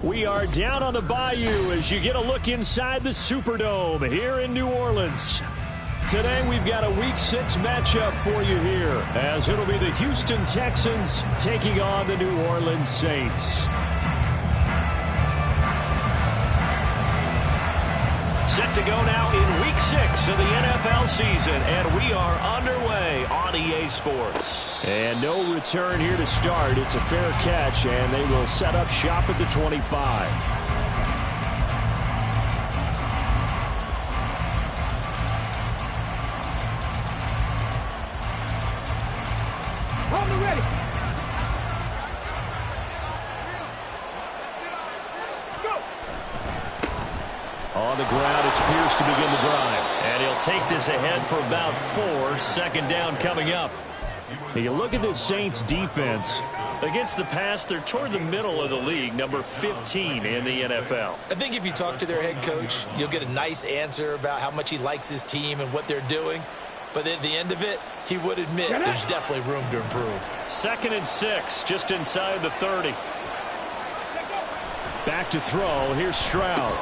We are down on the bayou as you get a look inside the Superdome here in New Orleans. Today we've got a Week 6 matchup for you here as it'll be the Houston Texans taking on the New Orleans Saints. Set to go now in Week 6 of the NFL season, and we are underway on EA Sports. And no return here to start. It's a fair catch, and they will set up shop at the 25. On the ready. On the ground, it's Pierce to begin the drive. And he'll take this ahead for about 4. Second down coming up. You look at this Saints defense. Against the pass, they're toward the middle of the league, number 15 in the NFL. I think if you talk to their head coach, you'll get a nice answer about how much he likes his team and what they're doing. But at the end of it, he would admit there's definitely room to improve. 2nd and 6, just inside the 30. Back to throw. Here's Stroud.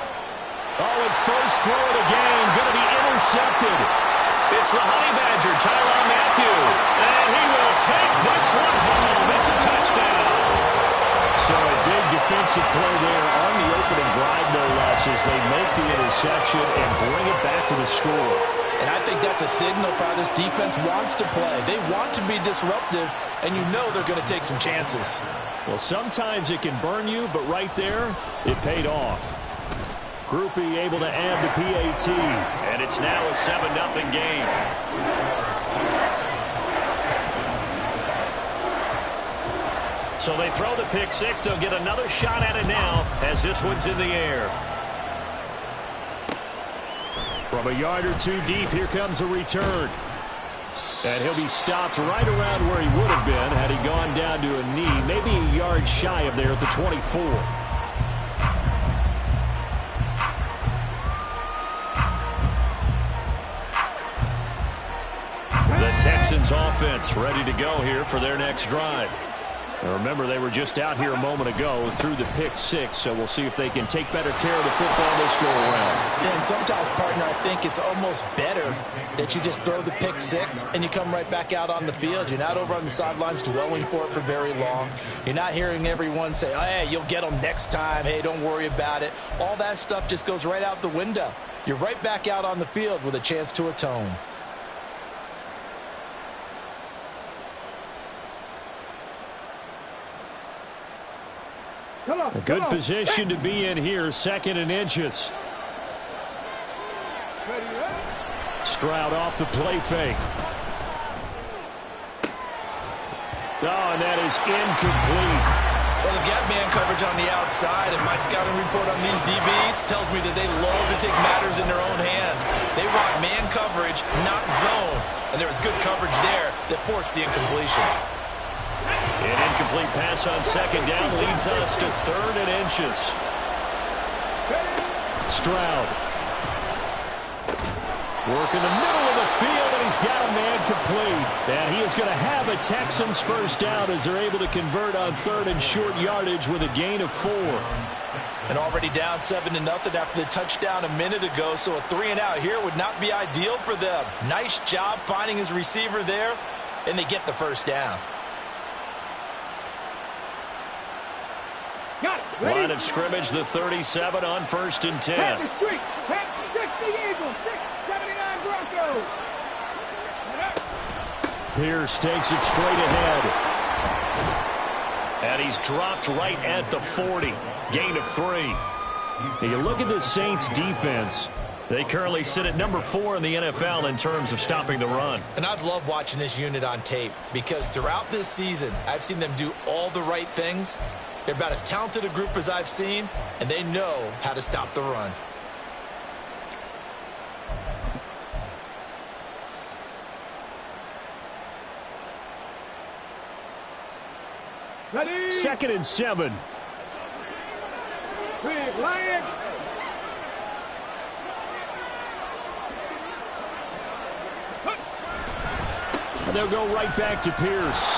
Oh, his first throw of the game, going to be intercepted. It's the Honey Badger, Tyrann Mathieu. And he will take this one home. It's a touchdown. So a big defensive play there on the opening drive, no less, as they make the interception and bring it back for the score. And I think that's a signal for how this defense wants to play. They want to be disruptive, and you know they're going to take some chances. Well, sometimes it can burn you, but right there, it paid off. Groupie able to add the PAT, and it's now a 7-0 game. So they throw the pick six. They'll get another shot at it now as this one's in the air. From a yard or two deep, here comes a return. And he'll be stopped right around where he would have been had he gone down to a knee, maybe a yard shy of there at the 24. The Texans offense ready to go here for their next drive. Now remember, they were just out here a moment ago through the pick six, so we'll see if they can take better care of the football this go around. Yeah, and sometimes, partner, I think it's almost better that you just throw the pick six and you come right back out on the field. You're not over on the sidelines dwelling for it for very long. You're not hearing everyone say, oh, hey, you'll get them next time. Hey, don't worry about it. All that stuff just goes right out the window. You're right back out on the field with a chance to atone. A good position to be in here, 2nd and inches. Stroud off the play fake. Oh, and that is incomplete. Well, they've got man coverage on the outside, and my scouting report on these DBs tells me that they love to take matters in their own hands. They want man coverage, not zone. And there was good coverage there that forced the incompletion. An incomplete pass on 2nd down leads us to 3rd and inches. Stroud. Working the middle of the field, and he's got a man complete. And he is going to have a Texans first down as they're able to convert on 3rd and short yardage with a gain of 4. And already down 7-0 after the touchdown a minute ago, so a 3-and-out here would not be ideal for them. Nice job finding his receiver there, and they get the first down. Line of scrimmage, the 37 on 1st and 10. Pierce takes it straight ahead. And he's dropped right at the 40. Gain of 3. Now you look at the Saints defense. They currently sit at number 4 in the NFL in terms of stopping the run. And I've loved watching this unit on tape because throughout this season, I've seen them do all the right things. They're about as talented a group as I've seen, and they know how to stop the run. Ready. 2nd and 7. Big Lion. And they'll go right back to Pierce.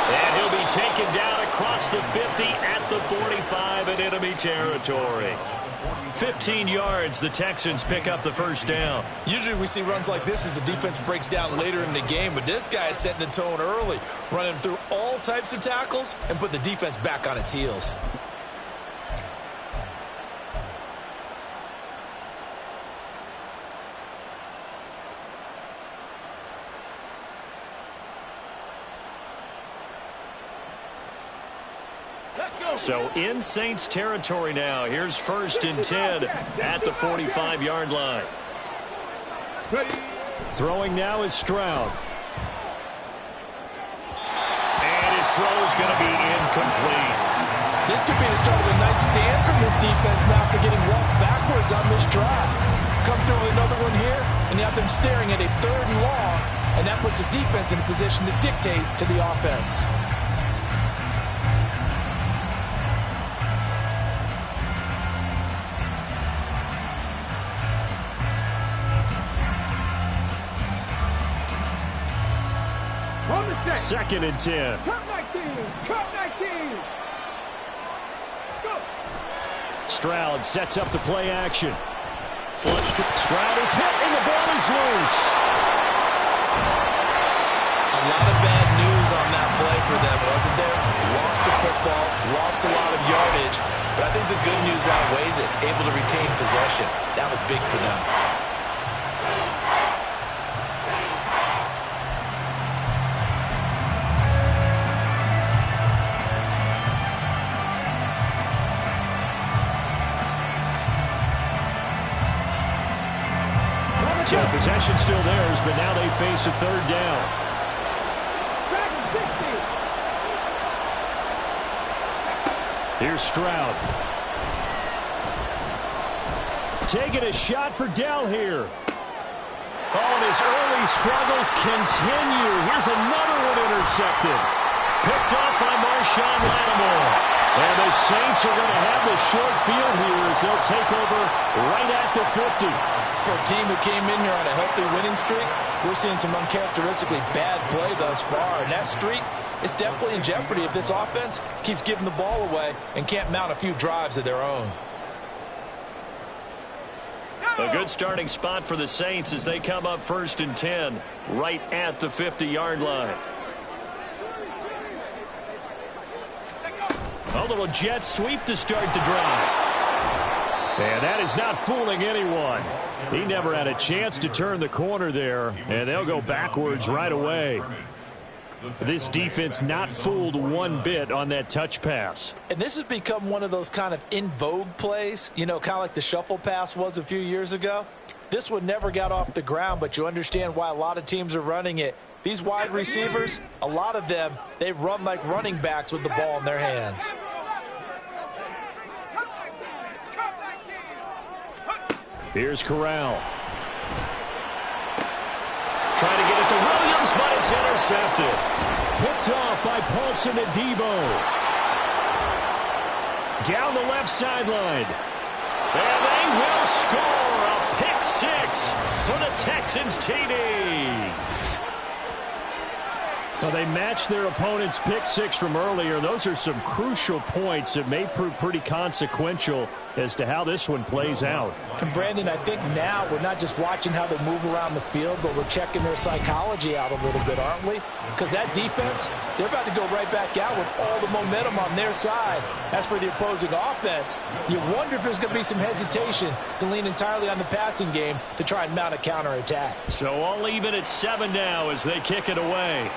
And he'll be taken down across the 50 at the 45 in enemy territory. 15 yards, the Texans pick up the first down. Usually we see runs like this as the defense breaks down later in the game, but this guy is setting the tone early, running through all types of tackles and putting the defense back on its heels. So in Saints territory now. Here's 1st and 10 at the 45-yard line. Throwing now is Stroud. And his throw is going to be incomplete. This could be the start of a nice stand from this defense now for getting walked backwards on this drive. Come through with another one here, and you have them staring at a 3rd and long, and that puts the defense in a position to dictate to the offense. Second and 10. Cut 19. Cut 19. Go. Stroud sets up the play action. Flush. Stroud is hit and the ball is loose. A lot of bad news on that play for them, wasn't there? Lost the football, lost a lot of yardage, but I think the good news outweighs it. Able to retain possession. That was big for them. So possession still theirs, but now they face a 3rd down. Here's Stroud. Taking a shot for Dell here. Oh, and his early struggles continue. Here's another one intercepted. Picked off by Marshawn Lattimore. And the Saints are going to have the short field here as they'll take over right at the 50. For a team who came in here on a healthy winning streak, we're seeing some uncharacteristically bad play thus far. And that streak is definitely in jeopardy if this offense keeps giving the ball away and can't mount a few drives of their own. A good starting spot for the Saints as they come up 1st and 10 right at the 50-yard line. A little jet sweep to start the drive. And that is not fooling anyone. He never had a chance to turn the corner there, and they'll go backwards right away. This defense not fooled one bit on that touch pass. And this has become one of those kind of in vogue plays, you know, kind of like the shuffle pass was a few years ago. This one never got off the ground, but you understand why a lot of teams are running it. These wide receivers, a lot of them, they run like running backs with the ball in their hands. Here's Corral. Trying to get it to Williams, but it's intercepted. Picked off by Paulson Adebo. Down the left sideline. And they will score a pick 6 for the Texans TD. Well, they matched their opponent's pick 6 from earlier. Those are some crucial points that may prove pretty consequential as to how this one plays out. And Brandon, I think now we're not just watching how they move around the field, but we're checking their psychology out a little bit, aren't we? Because that defense, they're about to go right back out with all the momentum on their side. As for the opposing offense, you wonder if there's going to be some hesitation to lean entirely on the passing game to try and mount a counterattack. So all even at 7 now as they kick it away.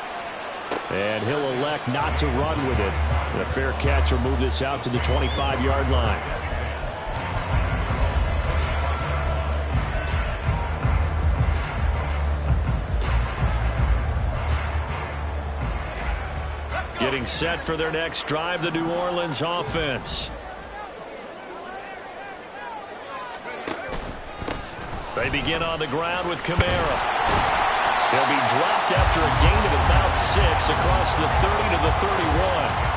And he'll elect not to run with it. And a fair catch will move this out to the 25-yard line. Getting set for their next drive, the New Orleans offense. They begin on the ground with Kamara. He'll be dropped after a gain of about 6 across the 30 to the 31.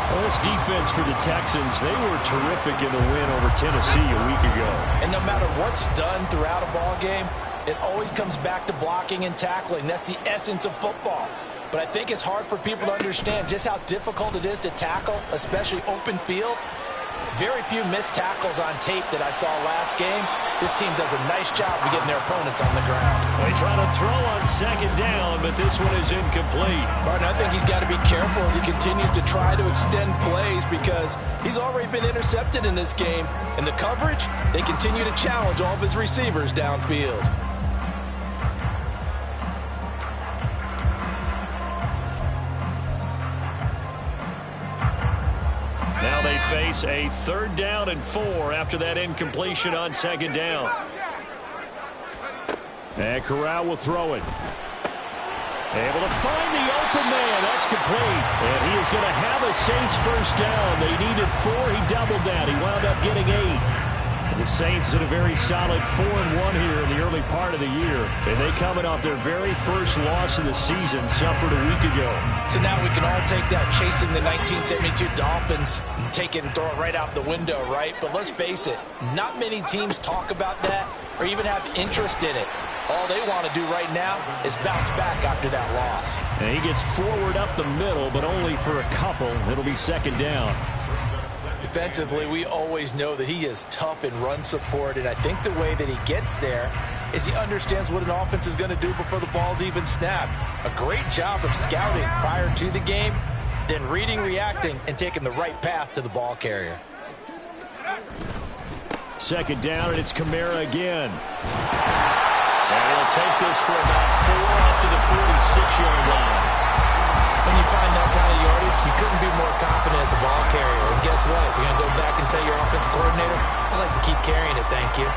Well, this defense for the Texans, they were terrific in the win over Tennessee a week ago. And no matter what's done throughout a ball game, it always comes back to blocking and tackling. That's the essence of football. But I think it's hard for people to understand just how difficult it is to tackle, especially open field. Very few missed tackles on tape that I saw last game. This team does a nice job of getting their opponents on the ground. They try to throw on second down, but this one is incomplete. Martin, I think he's got to be careful as he continues to try to extend plays because he's already been intercepted in this game. And the coverage, they continue to challenge all of his receivers downfield. Now they face a 3rd down and 4 after that incompletion on second down. And Corral will throw it. Able to find the open man. That's complete. And he is going to have a Saints first down. They needed 4. He doubled that. He wound up getting 8. The Saints had a very solid 4-1 here in the early part of the year. And they coming off their very first loss of the season, suffered a week ago. So now we can all take that chasing the 1972 Dolphins and take it and throw it right out the window, right? But let's face it, not many teams talk about that or even have interest in it. All they want to do right now is bounce back after that loss. And he gets forward up the middle, but only for a couple. It'll be second down. Defensively, we always know that he is tough in run support, and I think the way that he gets there is he understands what an offense is going to do before the ball's even snapped. A great job of scouting prior to the game, then reading, reacting, and taking the right path to the ball carrier. Second down, and it's Kamara again. And he'll take this for about 4 up to the 46-yard line. When you find that kind of yardage, you couldn't be more confident as a ball carrier. And guess what? You're going to go back and tell your offensive coordinator, I'd like to keep carrying it, thank you.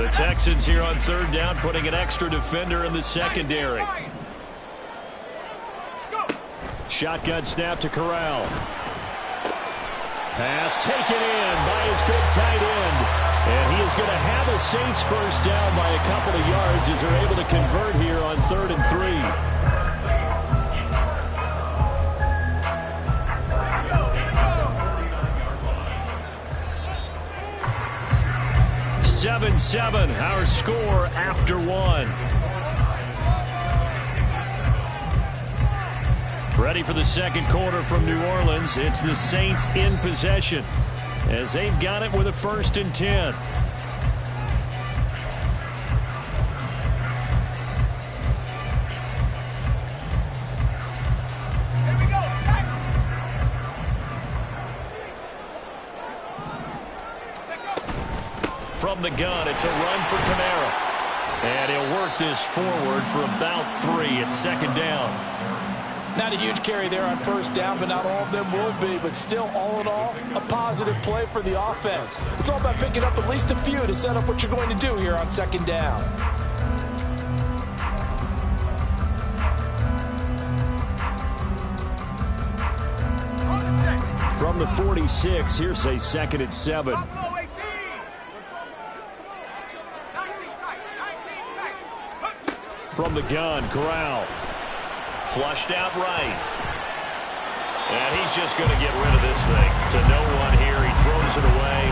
The Texans here on 3rd down, putting an extra defender in the secondary. Shotgun snap to Corral. Pass taken in by his big tight end. And he is going to have a Saints first down by a couple of yards as they're able to convert here on 3rd and 3. 7-7, our score after 1. Ready for the second quarter from New Orleans. It's the Saints in possession as they've got it with a 1st and 10. From the gun, it's a run for Kamara. And he'll work this forward for about 3 at second down. Not a huge carry there on first down, but not all of them will be. But still, all in all, a positive play for the offense. It's all about picking up at least a few to set up what you're going to do here on second down. From the 46, here's a 2nd and 7. From the gun, Corral. Flushed out right. And he's just going to get rid of this thing. To no one here. He throws it away.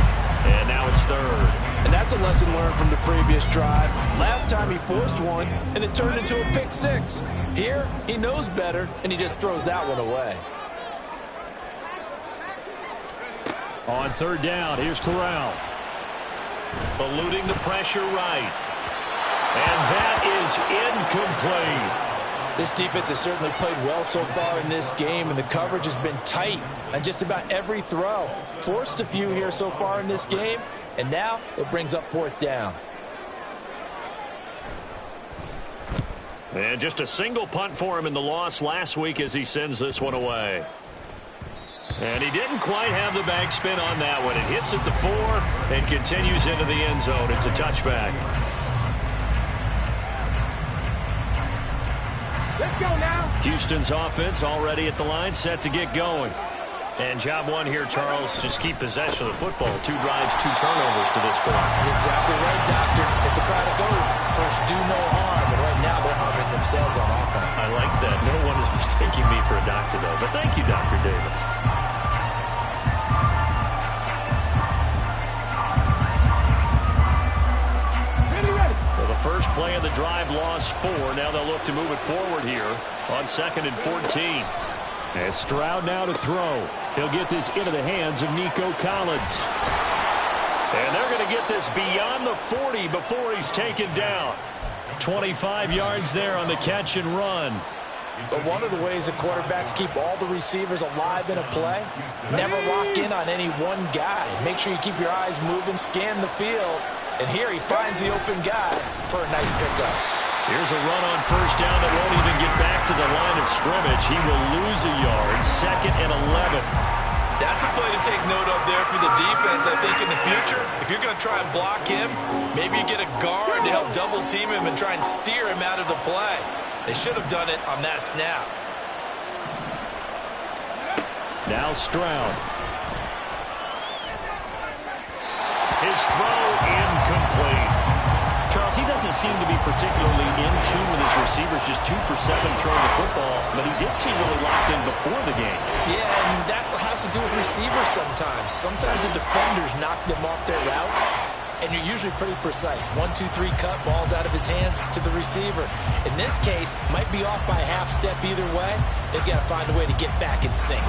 And now it's 3rd. And that's a lesson learned from the previous drive. Last time he forced one, and it turned into a pick 6. Here, he knows better, and he just throws that one away. On 3rd down, here's Corral. Eluding the pressure right. And that is incomplete. This defense has certainly played well so far in this game, and the coverage has been tight on just about every throw. Forced a few here so far in this game, and now it brings up 4th down. And just a single punt for him in the loss last week as he sends this one away. And he didn't quite have the backspin on that one. It hits at the 4 and continues into the end zone. It's a touchback. Let's go now. Houston's offense already at the line, set to get going. And job one here, Charles, just keep possession of the football. 2 drives, 2 turnovers to this point. Exactly right, Doctor. Hit the crowd of gold. First, do no harm. And right now, they're harming themselves on offense. I like that. No one is mistaking me for a doctor, though. But thank you, Dr. Davis. Well, the first play of the drive lost 4. Now they'll look to move it forward here on 2nd and 14. And Stroud now to throw. He'll get this into the hands of Nico Collins. And they're going to get this beyond the 40 before he's taken down. 25 yards there on the catch and run. But one of the ways the quarterbacks keep all the receivers alive in a play, never lock in on any one guy. Make sure you keep your eyes moving, scan the field. And here he finds the open guy for a nice pickup. Here's a run on first down that won't even get back to the line of scrimmage. He will lose a yard. 2nd and 11. That's a play to take note of there for the defense. I think in the future, if you're going to try and block him, maybe you get a guard to help double team him and try and steer him out of the play. They should have done it on that snap. Now Stroud. His throw incomplete. Charles, he doesn't seem to be particularly in tune with his receivers, just 2 for 7 throwing the football, but he did seem really locked in before the game. Yeah, and that has to do with receivers sometimes. Sometimes the defenders knock them off their routes, and you're usually pretty precise. 1, 2, 3 cut, ball's out of his hands to the receiver. In this case, might be off by a half step either way. They've got to find a way to get back in sync.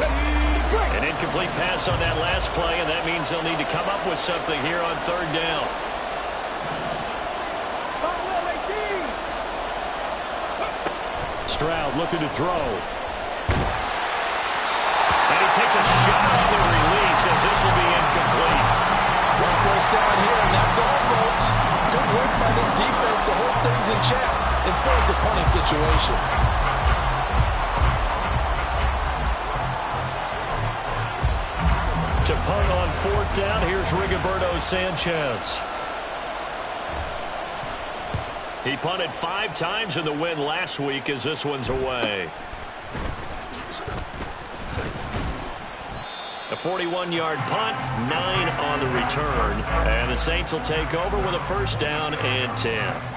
An incomplete pass on that last play, and that means they'll need to come up with something here on 3rd down. Stroud looking to throw. And he takes a shot on the release as this will be incomplete. One first down here, and that's all, folks. Good work by this defense to hold things in check and force a punting situation. To punt on 4th down, here's Rigoberto Sanchez. He punted 5 times in the win last week as this one's away. A 41-yard punt, 9 on the return. And the Saints will take over with a first down and 10.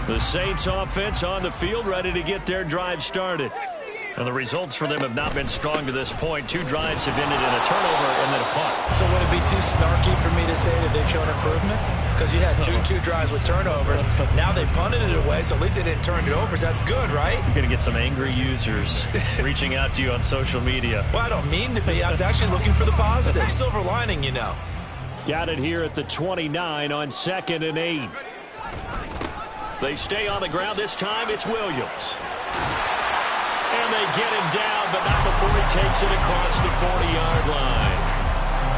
The Saints offense on the field, ready to get their drive started. And the results for them have not been strong to this point. 2 drives have ended in a turnover and then a punt. So would it be too snarky for me to say that they've shown improvement? Because you had two drives with turnovers. Now they punted it away, so at least they didn't turn it over. So that's good, right? You're going to get some angry users reaching out to you on social media. Well, I don't mean to be. I was actually looking for the positive. Silver lining, you know. Got it here at the 29 on 2nd and 8. They stay on the ground. This time it's Williams. And they get him down, but not before he takes it across the 40-yard line.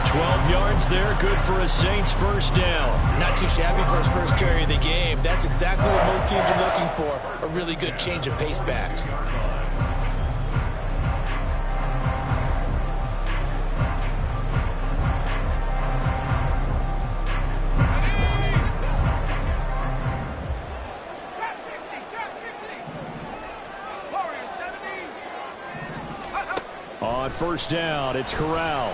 12 yards there, good for a Saints first down. Not too shabby for his first carry of the game. That's exactly what most teams are looking for, a really good change of pace back. On first down, it's Corral.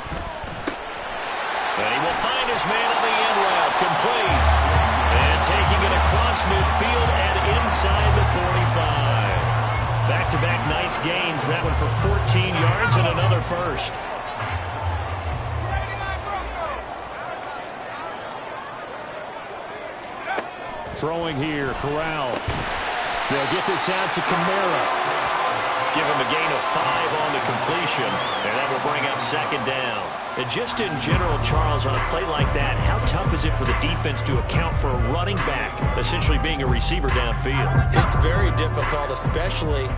And he will find his man on the end route, complete. And taking it across midfield and inside the 45. Back-to-back nice gains. That one for 14 yards and another first. Throwing here, Corral. They'll get this out to Kamara. Give him a gain of 5 on the completion, and that will bring up 2nd down. And just in general, Charles, on a play like that, how tough is it for the defense to account for a running back essentially being a receiver downfield? It's very difficult, especially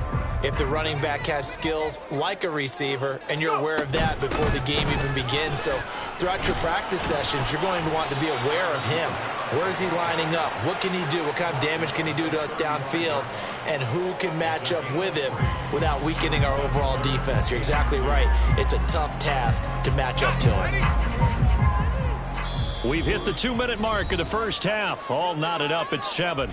if the running back has skills like a receiver, and you're aware of that before the game even begins. So throughout your practice sessions, you're going to want to be aware of him. Where is he lining up? What can he do? What kind of damage can he do to us downfield? And who can match up with him without weakening our overall defense? You're exactly right. It's a tough task to match up to him. We've hit the 2-minute mark of the first half. All knotted up at 7.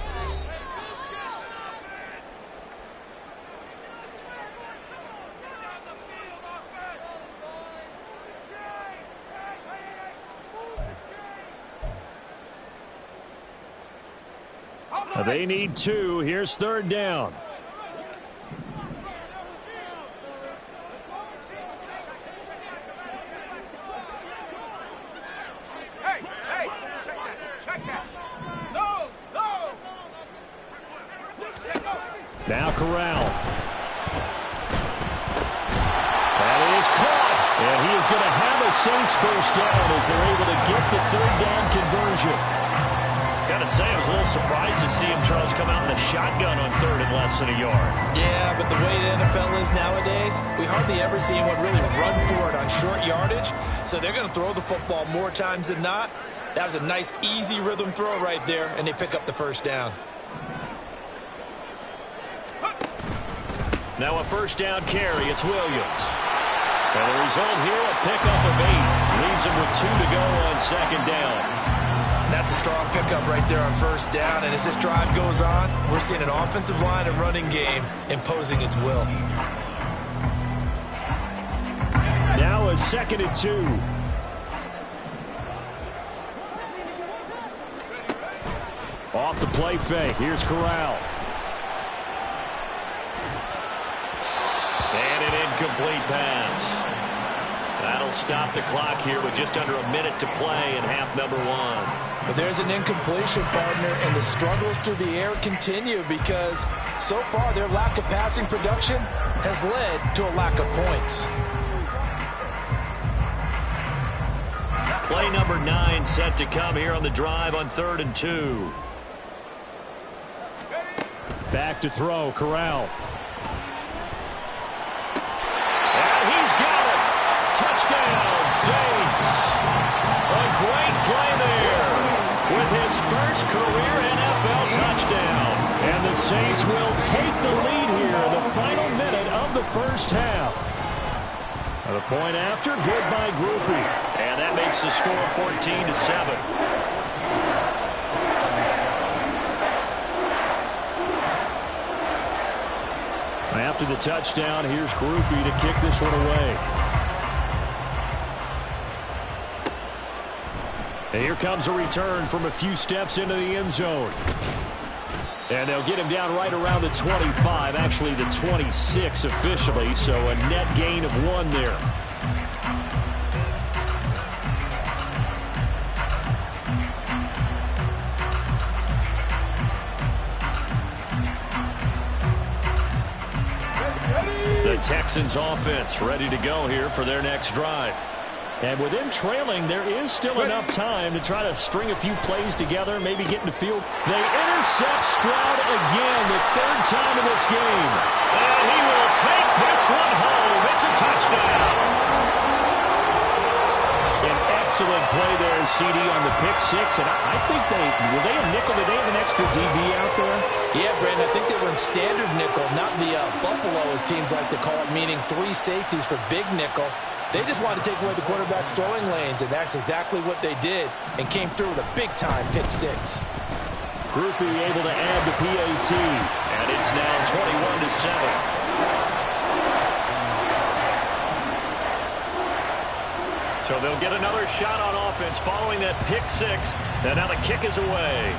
They need 2. Here's 3rd down. Now Corral. That is caught. And he is going to have a Saints first down as they're able to get the 3rd down conversion. Gotta say, I was a little surprised to see him, Charles, come out in a shotgun on 3rd and less than a yard. Yeah, but the way the NFL is nowadays, we hardly ever see anyone really run for it on short yardage. So they're going to throw the football more times than not. That was a nice, easy rhythm throw right there, and they pick up the first down. Now a first down carry. It's Williams. And the result here, a pickup of 8. Leaves him with 2 to go on 2nd down. That's a strong pickup right there on first down. And as this drive goes on, we're seeing an offensive line and running game imposing its will. Now a 2nd and 2. Off the play fake. Here's Corral. And an incomplete pass. That'll stop the clock here with just under a minute to play in half number 1. But there's an incompletion, partner, and the struggles through the air continue because so far their lack of passing production has led to a lack of points. Play number 9 set to come here on the drive on 3rd and 2. Back to throw, Corral. And he's got it. Touchdown, Saints. A great play there with his first career NFL touchdown. And the Saints will take the lead here in the final minute of the first half. And the point after, good by Groupie. And that makes the score 14-7. After the touchdown, here's Groupie to kick this one away. And here comes a return from a few steps into the end zone. And they'll get him down right around the 25, actually the 26 officially, so a net gain of 1 there. The Texans offense ready to go here for their next drive. And with them trailing, there is still enough time to try to string a few plays together, maybe get in the field. They intercept Stroud again, the 3rd time in this game. And he will take this one home. It's a touchdown. An excellent play there, CD, on the pick 6. And I think were they a nickel? Did they have an extra DB out there? Yeah, Brandon, I think they were in standard nickel, not the Buffalo, as teams like to call it, meaning 3 safeties for big nickel. They just wanted to take away the quarterback's throwing lanes, and that's exactly what they did, and came through with a big-time pick 6. Groupie able to add the PAT, and it's now 21-7. So they'll get another shot on offense following that pick 6, and now the kick is away.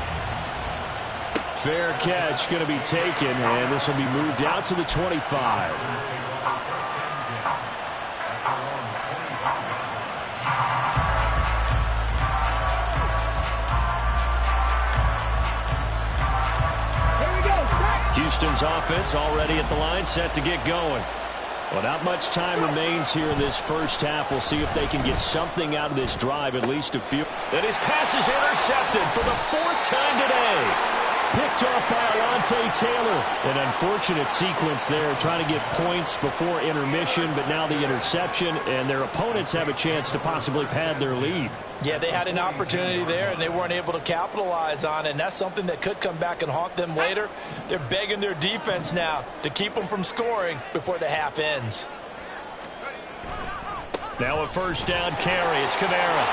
Fair catch going to be taken, and this will be moved out to the 25. Houston's offense already at the line, set to get going. Well, not much time remains here in this first half. We'll see if they can get something out of this drive, at least a few. And his pass is intercepted for the 4th time today. Picked off by Alontae Taylor. An unfortunate sequence there, trying to get points before intermission, but now the interception, and their opponents have a chance to possibly pad their lead. Yeah, they had an opportunity there, and they weren't able to capitalize on it, and that's something that could come back and haunt them later. They're begging their defense now to keep them from scoring before the half ends. Now a first down carry. It's Kamara.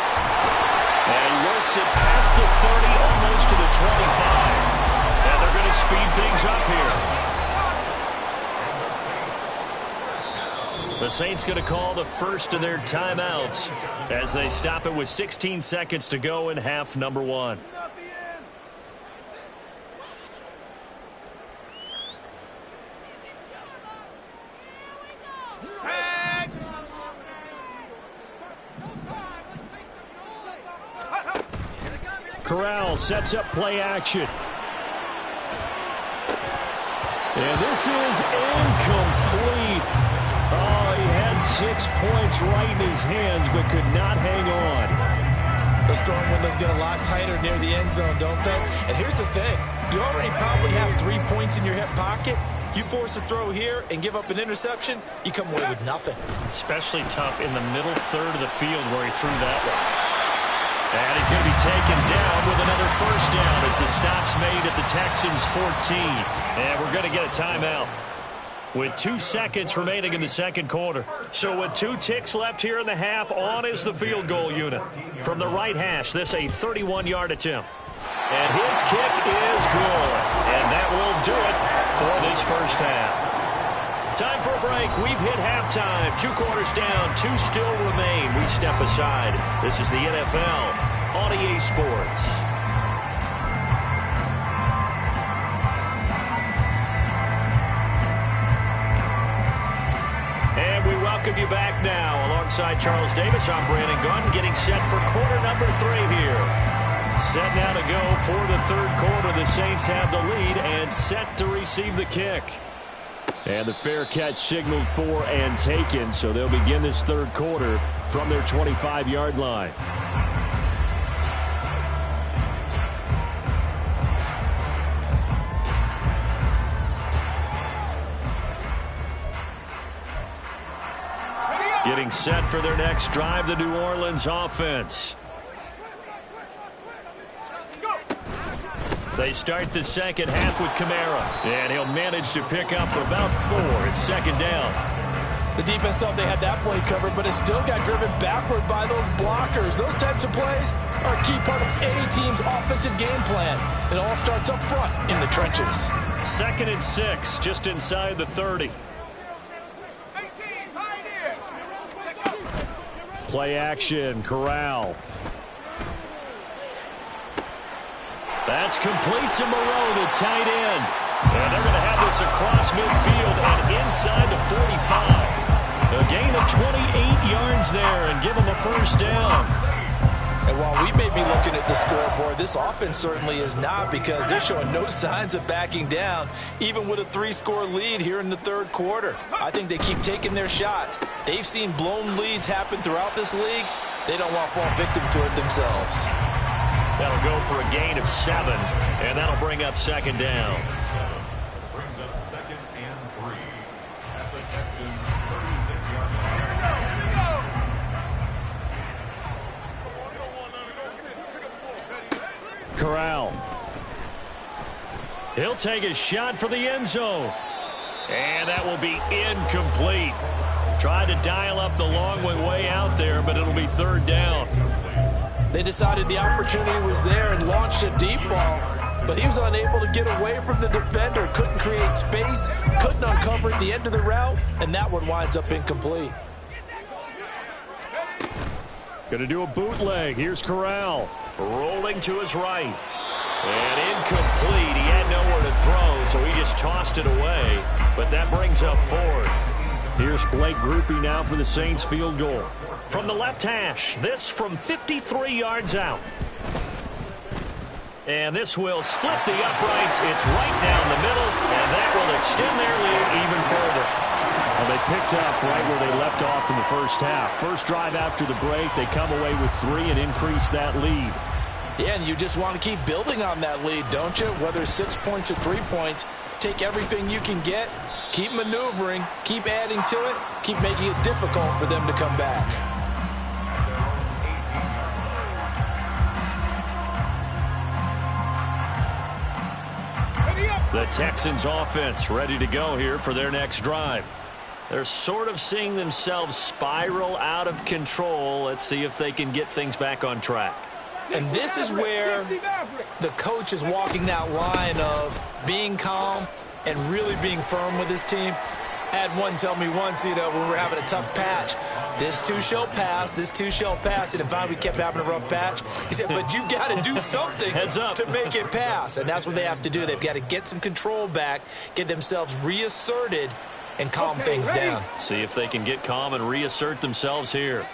And he works it past the 30, almost to the 25. And they're going to speed things up here. The Saints going to call the first of their timeouts as they stop it with 16 seconds to go in half number 1. Corral sets up play action. And this is incomplete. Oh, he had 6 points right in his hands, but could not hang on. Those throwing windows get a lot tighter near the end zone, don't they? And here's the thing. You already probably have 3 points in your hip pocket. You force a throw here and give up an interception, you come away with nothing. Especially tough in the middle third of the field where he threw that one. And he's going to be taken down with another first down as the stop's made at the Texans' 14. And we're going to get a timeout with 2 seconds remaining in the second quarter. So with 2 ticks left here in the half, on is the field goal unit. From the right hash, this a 31-yard attempt. And his kick is good. And that will do it for this first half. Time for a break. We've hit halftime. 2 quarters down. 2 still remain. We step aside. This is the NFL on EA Sports. And we welcome you back now. Alongside Charles Davis, I'm Brandon Gordon, getting set for quarter number 3 here. Set now to go for the third quarter. The Saints have the lead and set to receive the kick. And the fair catch signaled for and taken, so they'll begin this third quarter from their 25-yard line. Getting set for their next drive, the New Orleans offense. They start the second half with Kamara, and he'll manage to pick up about 4. It's second down. The defense thought they had that play covered, but it still got driven backward by those blockers. Those types of plays are a key part of any team's offensive game plan. It all starts up front in the trenches. 2nd and 6, just inside the 30. Play action, Corral. That's complete to Moreau, the tight end. And they're going to have this across midfield and inside the 45. A gain of 28 yards there and give them a first down. And while we may be looking at the scoreboard, this offense certainly is not, because they're showing no signs of backing down, even with a 3-score lead here in the third quarter. I think they keep taking their shots. They've seen blown leads happen throughout this league. They don't want to fall victim to it themselves. That'll go for a gain of 7, and that'll bring up second down. Brings up 2nd and 3 at the Texans' 36-yard line. Corral. He'll take a shot for the end zone. And that will be incomplete. Tried to dial up the long way out there, but it'll be third down. They decided the opportunity was there and launched a deep ball, but he was unable to get away from the defender, couldn't create space, couldn't uncover at the end of the route, and that one winds up incomplete. Going to do a bootleg. Here's Corral. Rolling to his right. And incomplete. He had nowhere to throw, so he just tossed it away. But that brings up 4th. Here's Blake Groupie now for the Saints field goal. From the left hash, this from 53 yards out. And this will split the uprights. It's right down the middle, and that will extend their lead even further. Well, they picked up right where they left off in the first half. First drive after the break, they come away with 3 and increase that lead. Yeah, and you just want to keep building on that lead, don't you? Whether it's 6 points or 3 points, take everything you can get, keep maneuvering, keep adding to it, keep making it difficult for them to come back. The Texans offense ready to go here for their next drive. They're sort of seeing themselves spiral out of control. Let's see if they can get things back on track. And this is where the coach is walking that line of being calm and really being firm with his team. I had one tell me once, when we were having a tough patch, this too shall pass, this too shall pass. And finally we kept having a rough patch. He said, but you've got to do something to make it pass. And that's what they have to do. They've got to get some control back, get themselves reasserted, and calm things down. See if they can get calm and reassert themselves here.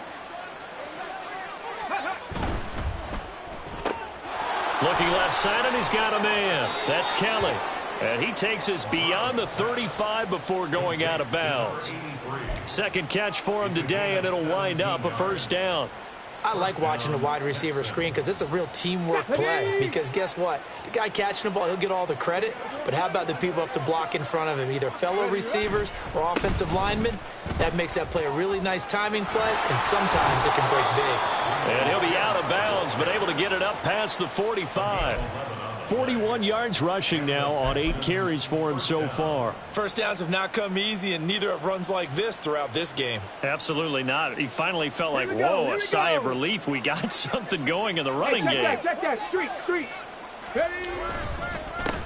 Looking left side, and he's got a man. That's Kelly. And he takes us beyond the 35 before going out of bounds. Second catch for him today, and it'll wind up a first down. I like watching the wide receiver screen because it's a real teamwork play. Because guess what? The guy catching the ball, he'll get all the credit. But how about the people who have to block in front of him, either fellow receivers or offensive linemen? That makes that play a really nice timing play, and sometimes it can break big. And he'll be out of bounds, but able to get it up past the 45. 41 yards rushing now on 8 carries for him so far. First downs have not come easy, and neither have runs like this throughout this game. Absolutely not. He finally felt like, whoa, a sigh of relief. We got something going in the running game. Check that. Street.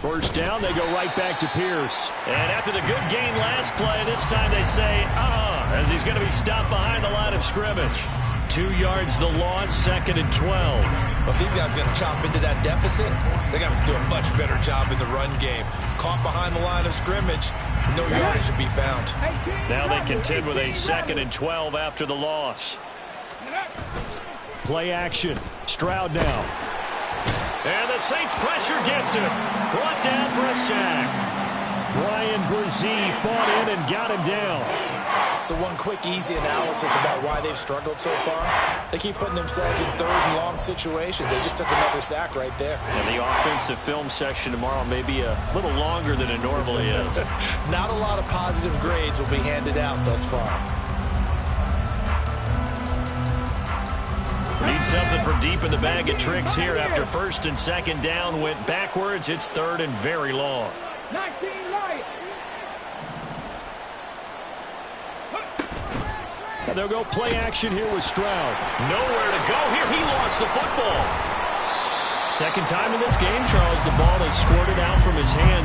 First down, they go right back to Pierce. And after the good gain last play, this time they say, as he's going to be stopped behind the line of scrimmage. 2 yards the loss, 2nd and 12. Well, if these guys are going to chop into that deficit, they got to do a much better job in the run game. Caught behind the line of scrimmage, no yardage to be found. Now they contend with a 2nd and 12 after the loss. Play action. Stroud now. And the Saints pressure gets him. Brought down for a sack. Brian Brzee fought in and got him down. So one quick, easy analysis about why they've struggled so far. They keep putting themselves in 3rd and long situations. They just took another sack right there. And the offensive film section tomorrow may be a little longer than it normally is. Not a lot of positive grades will be handed out thus far. Need something for deep in the bag of tricks here after 1st and 2nd down went backwards. It's 3rd and very long. 19 right. And they'll go play action here with Stroud. Nowhere to go here. He lost the football. Second time in this game, Charles, the ball has squirted out from his hand.